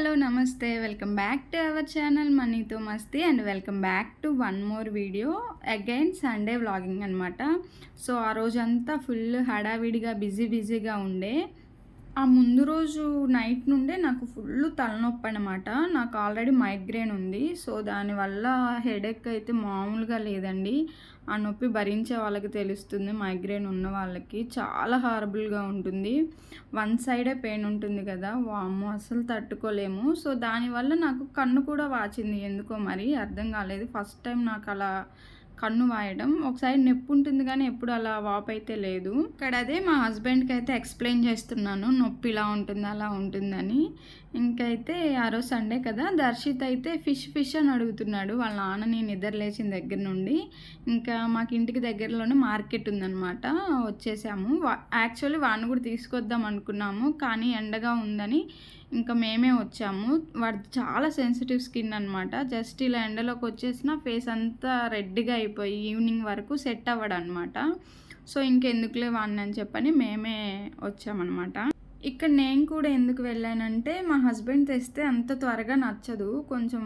Hello నమస్తే welcome back to our channel మనీతో మస్తీ and welcome back to one more video again Sunday vlogging అనమాట. So ఆ రోజంతా ఫుల్ హడావిడిగా బిజీగా ఉండే. ఆ ముందు రోజు నైట్ నుండే నాకు ఫుల్ తలనొప్పి అనమాట. నాకు ఆల్రెడీ మైగ్రేన్ ఉంది. సో దానివల్ల హెడేక్ అయితే మామూలుగా లేదండి. ఆ నొప్పి భరించే వాళ్ళకి తెలుస్తుంది. మైగ్రేన్ ఉన్న వాళ్ళకి చాలా హారబుల్గా ఉంటుంది. వన్ సైడే పెయిన్ ఉంటుంది కదా, వామ్మో అసలు తట్టుకోలేము. సో దానివల్ల నాకు కన్ను కూడా వాచింది, ఎందుకో మరి అర్థం కాలేదు. ఫస్ట్ టైం నాకు అలా కన్ను వాయడం. ఒకసారి నొప్పి ఉంటుంది కానీ ఎప్పుడు అలా వాపు అయితే లేదు. ఇక్కడ అదే మా హస్బెండ్కి అయితే ఎక్స్ప్లెయిన్ చేస్తున్నాను, నొప్పి ఇలా ఉంటుంది అలా ఉంటుందని. ఇంకైతే ఆ రోజు సండే కదా, దర్శిత్ అయితే ఫిష్ అని అడుగుతున్నాడు వాళ్ళ నాన్నని నిద్ర లేచిన దగ్గర నుండి. ఇంకా మాకు ఇంటికి దగ్గరలోనే మార్కెట్ ఉందన్నమాట. వచ్చేసాము. యాక్చువల్లీ వాడిని కూడా తీసుకొద్దాం అనుకున్నాము కానీ ఎండగా ఉందని ఇంకా మేమే వచ్చాము. వాడు చాలా సెన్సిటివ్ స్కిన్ అనమాట. జస్ట్ ఇలా ఎండలోకి వచ్చేసిన ఫేస్ అంతా రెడ్గా అయిపోయి ఈవినింగ్ వరకు సెట్ అవ్వడం అనమాట. సో ఇంకెందుకులే వాడిని అని చెప్పని మేమే వచ్చామన్నమాట. ఇక్కడ నేను కూడా ఎందుకు వెళ్ళానంటే, మా హస్బెండ్ తెస్తే అంత త్వరగా నచ్చదు, కొంచెం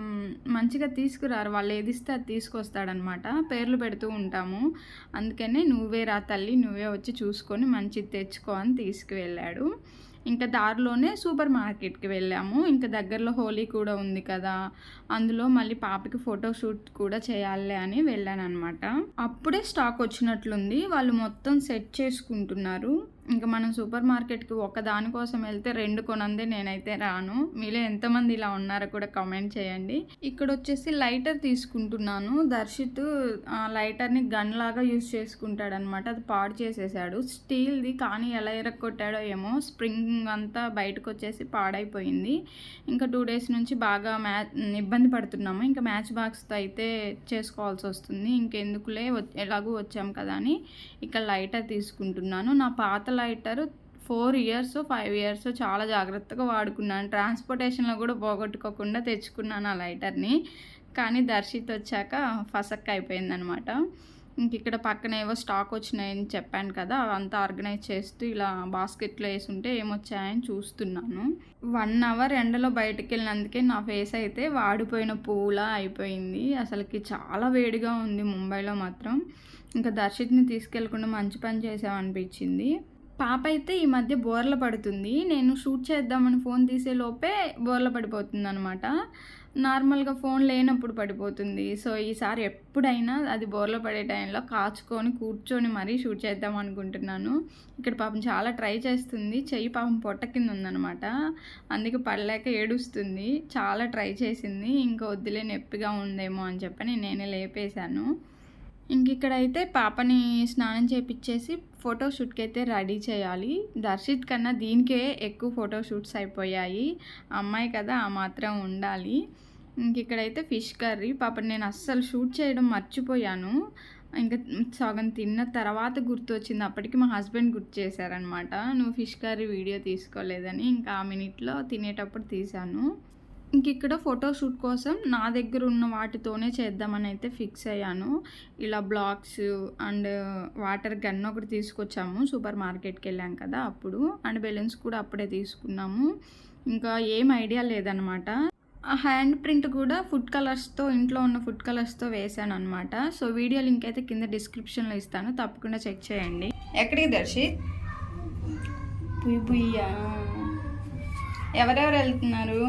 మంచిగా తీసుకురారు. వాళ్ళు ఏది ఇస్తే అది తీసుకొస్తాడనమాట. పేర్లు పెడుతూ ఉంటాము. అందుకనే నువ్వే రా తల్లి, నువ్వే వచ్చి చూసుకొని మంచిది తెచ్చుకో అని తీసుకువెళ్ళాడు. ఇంకా దారిలోనే సూపర్ మార్కెట్కి వెళ్ళాము. ఇంకా దగ్గరలో హోలీ కూడా ఉంది కదా, అందులో మళ్ళీ పాపకి ఫోటోషూట్ కూడా చేయాలి అని వెళ్ళాను అనమాట. అప్పుడే స్టాక్ వచ్చినట్లుంది. వాళ్ళు మొత్తం సెట్ చేసుకుంటున్నారు. ఇంకా మనం సూపర్ మార్కెట్కి ఒక దానికోసం వెళ్తే రెండు కొనందే నేనైతే రాను. మీలో ఎంతమంది ఇలా ఉన్నారో కూడా కామెంట్ చేయండి. ఇక్కడ వచ్చేసి లైటర్ తీసుకుంటున్నాను. దర్శిత్ లైటర్ని గన్ లాగా యూజ్ చేసుకుంటాడనమాట. అది పాడు చేసేసాడు, స్టీల్ది, కానీ ఎలా ఎరక్కొట్టాడో ఏమో స్ప్రింగ్ అంతా బయటకు వచ్చేసి పాడైపోయింది. ఇంకా 2 days నుంచి బాగా ఇబ్బంది పడుతున్నాము. ఇంకా మ్యాచ్ బాక్స్తో అయితే చేసుకోవాల్సి వస్తుంది. ఇంకెందుకులే ఎలాగూ వచ్చాం కదా అని ఇక్కడ లైటర్ తీసుకుంటున్నాను. నా పాత లైటర్ 4 years 5 years చాలా జాగ్రత్తగా వాడుకున్నాను. ట్రాన్స్పోర్టేషన్లో కూడా పోగొట్టుకోకుండా తెచ్చుకున్నాను ఆ లైటర్ని. కానీ దర్శిత్ వచ్చాక ఫసక్ అయిపోయిందనమాట. ఇంక ఇక్కడ పక్కన ఏవో స్టాక్ వచ్చినాయని చెప్పాను కదా, అవంతా ఆర్గనైజ్ చేస్తూ ఇలా బాస్కెట్లో వేసుంటే ఏమొచ్చాయని చూస్తున్నాను. 1 hour ఎండలో బయటకు వెళ్ళినందుకే నా ఫేస్ అయితే వాడిపోయిన పువ్వులా అయిపోయింది. అసలుకి చాలా వేడిగా ఉంది ముంబైలో మాత్రం. ఇంకా దర్శిత్ని తీసుకెళ్లకుండా మంచి పని చేసామనిపించింది. పాప అయితే ఈ మధ్య బోర్ల పడుతుంది. నేను షూట్ చేద్దామని ఫోన్ తీసే లోపే బోర్ల పడిపోతుంది అనమాట. నార్మల్గా ఫోన్ లేనప్పుడు పడిపోతుంది. సో ఈసారి ఎప్పుడైనా అది బోర్ల పడే టైంలో కాచుకొని కూర్చొని మరీ షూట్ చేద్దాం అనుకుంటున్నాను. ఇక్కడ పాపం చాలా ట్రై చేస్తుంది. చెయ్యి పాపం పొట్ట కింద ఉందనమాట, అందుకే పడలేక ఏడుస్తుంది. చాలా ట్రై చేసింది. ఇంకా వద్దులే నొప్పిగా ఉందేమో అని చెప్పని నేనే లేపేశాను. ఇక్కడైతే పాపని స్నానం చేపించేసి ఫోటోషూట్కి అయితే రెడీ చేయాలి. దర్శిత్ కన్నా దీనికే ఎక్కువ ఫోటోషూట్స్ అయిపోయాయి. అమ్మాయి కదా, ఆ మాత్రం ఉండాలి. ఇక్కడైతే ఫిష్ కర్రీ. పాపని నేను అస్సలు షూట్ చేయడం మర్చిపోయాను. ఇంకా సగం తిన్న తర్వాత గుర్తు వచ్చింది. అప్పటికి మా హస్బెండ్ గుర్తు చేశారనమాట, నువ్వు ఫిష్ కర్రీ వీడియో తీసుకోలేదని. ఇంకా ఆ మినిట్లో తినేటప్పుడు తీశాను. ఇక్కడ ఫోటోషూట్ కోసం నా దగ్గర ఉన్న వాటితోనే చేద్దామని అయితే ఫిక్స్ అయ్యాను. ఇలా బ్లాక్స్ అండ్ వాటర్ గన్ ఒకటి తీసుకొచ్చాము సూపర్ మార్కెట్కి వెళ్ళాం కదా అప్పుడు. అండ్ బెలూన్స్ కూడా అప్పుడే తీసుకున్నాము. ఇంకా ఏం ఐడియా లేదనమాట. ఆ హ్యాండ్ ప్రింట్ కూడా ఫుడ్ కలర్స్తో, ఇంట్లో ఉన్న ఫుడ్ కలర్స్తో వేసాను అనమాట. సో వీడియో లింక్ అయితే కింద డిస్క్రిప్షన్లో ఇస్తాను, తప్పకుండా చెక్ చేయండి. ఎక్కడికి దర్శిత్? పుయ్యా. ఎవరెవరు వెళ్తున్నారు?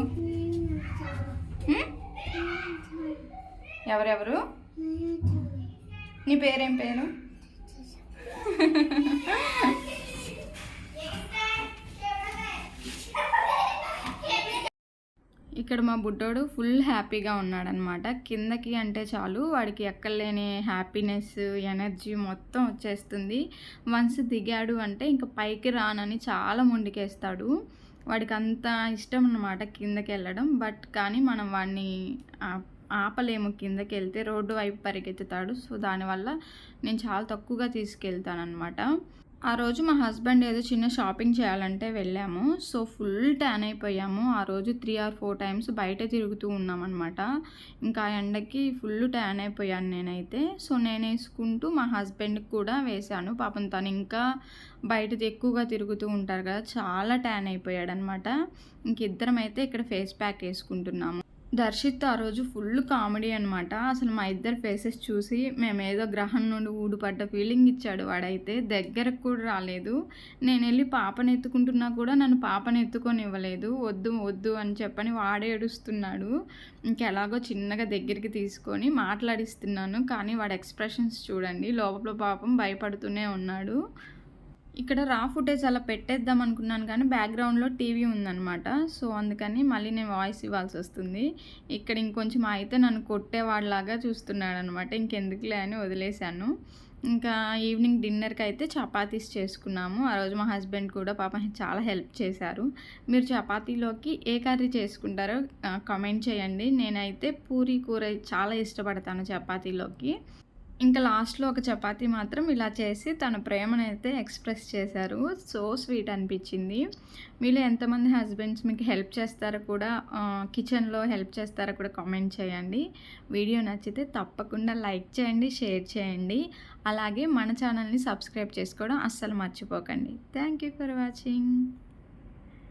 ఎవరెవరు? నీ పేరేం పేరు? ఇక్కడ మా బుడ్డోడు ఫుల్ హ్యాపీగా ఉన్నాడనమాట. కిందకి అంటే చాలు వాడికి ఎక్కలేని హ్యాపీనెస్, ఎనర్జీ మొత్తం వచ్చేస్తుంది. వన్స్ దిగాడు అంటే ఇంకా పైకి రానని చాలా మొండికేస్తాడు. వాడికి అంత ఇష్టం అన్నమాట కిందకి వెళ్ళడం. బట్ కానీ మనం వాడిని ఆపలేము. కిందకి వెళ్తే రోడ్డు వైపు పరిగెత్తుతాడు. సో దానివల్ల నేను చాలా తక్కువగా తీసుకెళ్తాను అనమాట. ఆ రోజు మా హస్బెండ్ ఏదో చిన్న షాపింగ్ చేయాలంటే వెళ్ళాము. సో, ఫుల్ ట్యాన్ అయిపోయాము. ఆ రోజు 3 ఆర్ 4 టైమ్స్ బయటే తిరుగుతూ ఉన్నామనమాట. ఇంకా ఆ ఎండకి ఫుల్ ట్యాన్ అయిపోయాను నేనైతే. సో, నేనేసుకుంటూ మా హస్బెండ్‌కి కూడా వేశాను. పాపం తను ఇంకా బయట ఎక్కువగా తిరుగుతూ ఉంటారు కదా! చాలా ట్యాన్ అయిపోయాడనమాట. ఇంక ఇద్దరమైతే ఇక్కడ ఫేస్ ప్యాక్ ఏసుకుంటున్నాము. దర్శిత్ ఆ రోజు ఫుల్ కామెడీ అనమాట. అసలు మా ఇద్దరి ఫేసెస్ చూసి మేమేదో గ్రహం నుండి ఊడిపడ్డ ఫీలింగ్ ఇచ్చాడు వాడైతే. దగ్గరకు కూడా రాలేదు. నేనెళ్ళి పాపని ఎత్తుకుంటున్నా కూడా నన్ను పాపని ఎత్తుకొనివ్వలేదు. వద్దు, వద్దు అని చెప్పని వాడే ఏడుస్తున్నాడు. ఇంకెలాగో చిన్నగా దగ్గరికి తీసుకొని మాట్లాడిస్తున్నాను. కానీ వాడి ఎక్స్‌ప్రెషన్స్ చూడండి. లోపల పాపం భయపడుతూనే ఉన్నాడు. ఇక్కడ రా ఫుటేజ్ అలా పెట్టేద్దాం అనుకున్నాను కానీ బ్యాక్‌గ్రౌండ్‌లో టీవీ ఉందనమాట. సో, అందుకని మళ్ళీ నేను వాయిస్ ఇవ్వాల్సొస్తుంది. ఇక్కడ ఇంకొంచెం అయితే నన్ను కొట్టేవాడిలాగా చూస్తున్నాడనమాట. ఇంకెందుకులే అని వదిలేశాను. ఇంకా ఈవినింగ్ డిన్నర్‌కైతే చపాతీస్ చేసుకున్నాము. ఆ రోజు మా హస్బెండ్ కూడా పాపం చాలా హెల్ప్ చేశారు. మీరు చపాతీలోకి ఏ కర్రీ చేసుకుంటారో కామెంట్ చేయండి. నేనైతే పూరీ కూర చాలా ఇష్టపడతాను చపాతీలోకి. ఇంకా లాస్ట్‌లో ఒక చపాతీ మాత్రం ఇలా చేసి తన ప్రేమనైతే ఎక్స్‌ప్రెస్ చేశారు. సో స్వీట్ అనిపిచ్చింది. మీలో ఎంతమంది హస్బెండ్స్ మీకు హెల్ప్ చేస్తారో కూడా కిచెన్‌లో హెల్ప్ చేస్తారో కూడా కామెంట్ చేయండి. వీడియో నచ్చితే తప్పకుండా లైక్ చేయండి, షేర్ చేయండి. అలాగే మన ఛానల్‌ని సబ్స్క్రైబ్ చేసుకోవడం అస్సలు మర్చిపోకండి. Thank you for watching.